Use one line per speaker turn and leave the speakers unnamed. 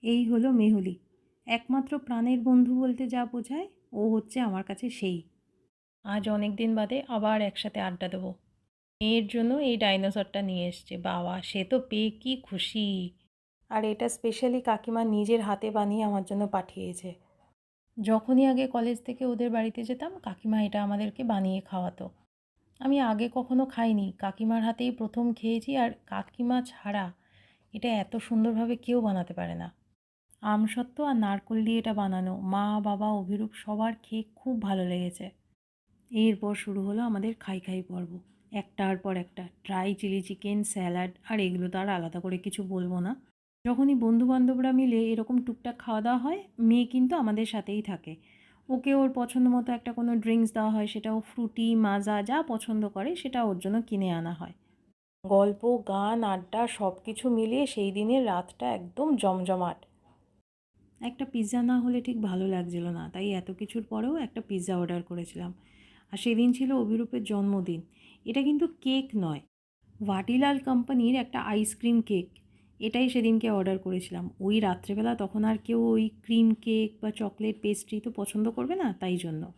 এই হলো মেহুলি। একমাত্র প্রাণের বন্ধু বলতে যা বোঝায়, ও হচ্ছে আমার কাছে সেই। আজ অনেক দিন বাদে আবার একসাথে আড্ডা দেবো। মেয়ের জন্য এই ডাইনোসরটা নিয়ে এসছে। বাবা, সে তো পেয়ে কি খুশি! আর এটা স্পেশালি কাকিমা নিজের হাতে বানিয়ে আমার জন্য পাঠিয়েছে। যখনই আগে কলেজ থেকে ওদের বাড়িতে যেতাম, কাকিমা এটা আমাদেরকে বানিয়ে খাওয়াতো। আমি আগে কখনো খাইনি, কাকিমার হাতেই প্রথম খেয়েছি। আর কাকিমা ছাড়া এটা এত সুন্দরভাবে কেউ বানাতে পারে না। আমসত্ত্ব আর নারকোল দিয়ে এটা বানানো। মা, বাবা, অভিরূপ সবার খেয়ে খুব ভালো লেগেছে। এরপর শুরু হলো আমাদের খাই খাই পর্ব। একটার পর একটা ড্রাই চিলি চিকেন, স্যালাড, আর এগুলো তো আর আলাদা করে কিছু বলবো না। যখনই বন্ধুবান্ধবরা মিলে এরকম টুকটাক খাওয়া দাওয়া হয়, মেয়ে কিন্তু আমাদের সাথেই থাকে। ওকে ওর পছন্দ মতো একটা কোনো ড্রিঙ্কস দেওয়া হয়, সেটাও ফ্রুটি, মাজা, যা পছন্দ করে সেটা ওর জন্য কিনে আনা হয়। গল্প, গান, আড্ডা সব কিছু মিলিয়ে সেই দিনের রাতটা একদম জমজমাট। একটা পিৎজা না হলে ঠিক ভালো লাগছিল না, তাই এত কিছুর পরেও একটা পিৎজা অর্ডার করেছিলাম। আর সেদিন ছিল অভিরূপের জন্মদিন। এটা কিন্তু কেক নয়, ভাটিলাল কোম্পানির একটা আইসক্রিম কেক। এটাই সেদিনকে অর্ডার করেছিলাম। ওই রাত্রেবেলা তখন আর কেউ ওই ক্রিম কেক বা চকলেট পেস্ট্রি তো পছন্দ করবে না, তাই জন্য।